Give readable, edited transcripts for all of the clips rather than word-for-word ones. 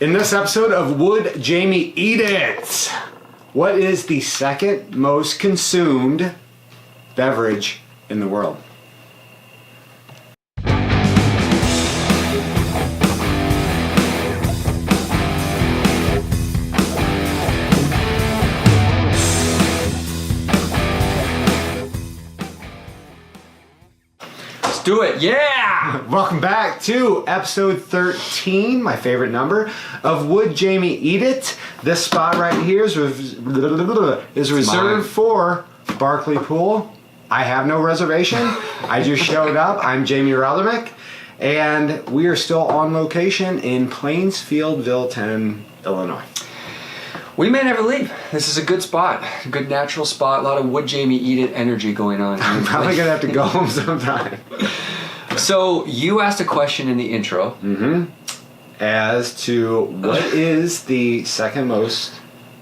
In this episode of Would Jamie Eat It? What is the second most consumed beverage in the world? Do it, yeah! Welcome back to episode 13, my favorite number, of Would Jamie Eat It? This spot right here is reserved for Barkley Pool. I have no reservation. I just showed up. I'm Jamie Rothermick, and we are still on location in Plainsfieldville 10, Illinois. We may never leave. This is a good spot, a good natural spot. A lot of Would Jamie Eat It energy going on. I'm probably going to have to go home sometime. So you asked a question in the intro. As to what is the second most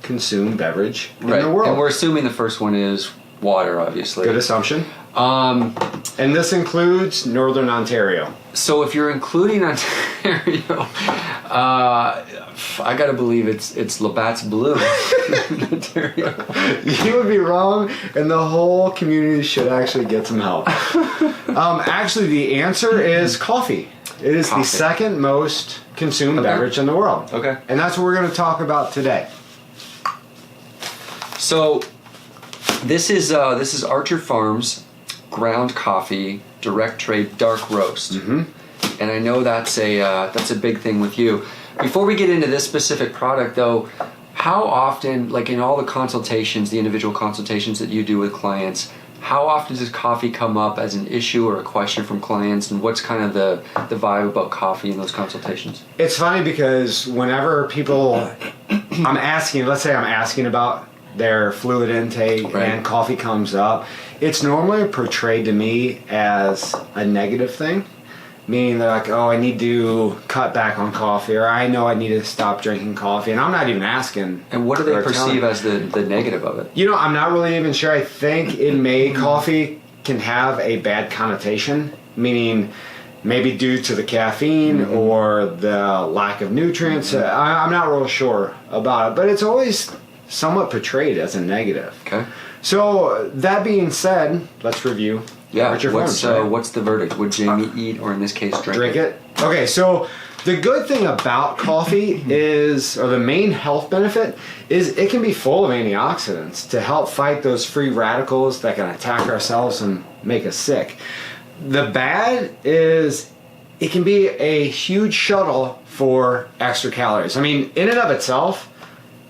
consumed beverage in the world. And we're assuming the first one is water, obviously. Good assumption. And this includes Northern Ontario. So if you're including Ontario, I gotta believe it's Labatt's Blue in Ontario. You would be wrong, and the whole community should actually get some help. Actually, the answer is coffee. It is the second most consumed beverage in the world. Okay. And that's what we're going to talk about today. So this is Archer Farms ground coffee, direct trade, dark roast. And I know that's a big thing with you. Before we get into this specific product, though, how often, like in all the consultations, the individual consultations that you do with clients, how often does coffee come up as an issue or a question from clients, and what's kind of the vibe about coffee in those consultations? It's funny because whenever people, let's say I'm asking about their fluid intake and coffee comes up, it's normally portrayed to me as a negative thing. Meaning they're like, oh, I need to cut back on coffee, or I know I need to stop drinking coffee, and I'm not even asking. And what do they perceive as the negative of it? You know, I'm not really even sure. I think coffee can have a bad connotation, meaning maybe due to the caffeine or the lack of nutrients. I'm not real sure about it, but it's always somewhat portrayed as a negative. Okay. So that being said, let's review. Yeah, what's the verdict? Would Jamie eat, or in this case, drink it? Okay, so the good thing about coffee is, or the main health benefit, is it can be full of antioxidants to help fight those free radicals that can attack our cells and make us sick. The bad is it can be a huge shuttle for extra calories. I mean, in and of itself,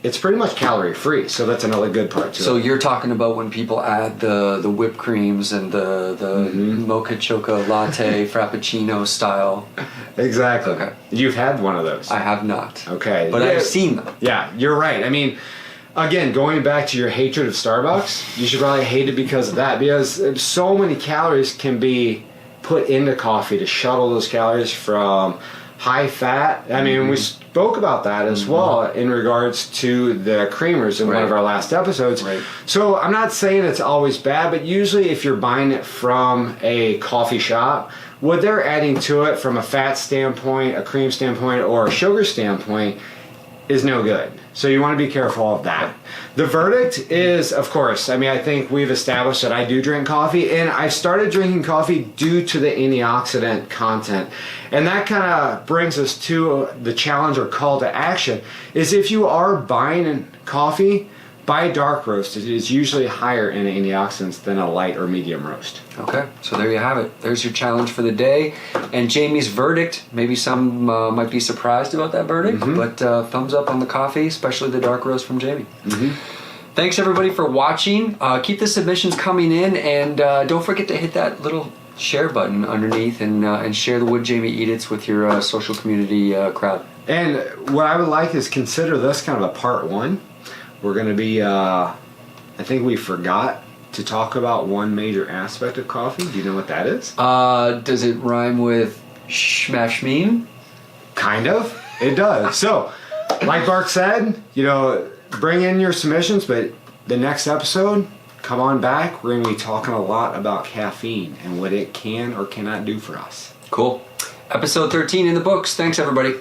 it's pretty much calorie free, so that's another good part to it. So you're talking about when people add the whipped creams and the mocha choco latte frappuccino style. Exactly. Okay. You've had one of those. I have not. Okay. But I've seen them. Yeah, you're right. I mean, again, going back to your hatred of Starbucks, you should probably hate it because of that, because so many calories can be put into coffee to shuttle those calories from high fat. I mean, we spoke about that as well in regards to the creamers in one of our last episodes. So I'm not saying it's always bad, but usually if you're buying it from a coffee shop, what they're adding to it from a fat standpoint, a cream standpoint, or a sugar standpoint is no good. So you want to be careful of that. The verdict is, of course, I mean, I think we've established that I do drink coffee, and I started drinking coffee due to the antioxidant content. And that kind of brings us to the challenge or call to action, is if you are buying coffee, buy dark roast. It is usually higher in antioxidants than a light or medium roast. Okay, so there you have it. There's your challenge for the day. And Jamie's verdict, maybe some might be surprised about that verdict, but thumbs up on the coffee, especially the dark roast from Jamie. Thanks everybody for watching. Keep the submissions coming in, and don't forget to hit that little share button underneath and share the Would Jamie Eat It's with your social community crowd. And what I would like is consider this kind of a part one. We're going to be, I think we forgot to talk about one major aspect of coffee. Do you know what that is? Does it rhyme with shmashmeen? Kind of. It does. So, like Bart said, bring in your submissions, but the next episode, come on back. We're going to be talking a lot about caffeine and what it can or cannot do for us. Cool. Episode 13 in the books. Thanks, everybody.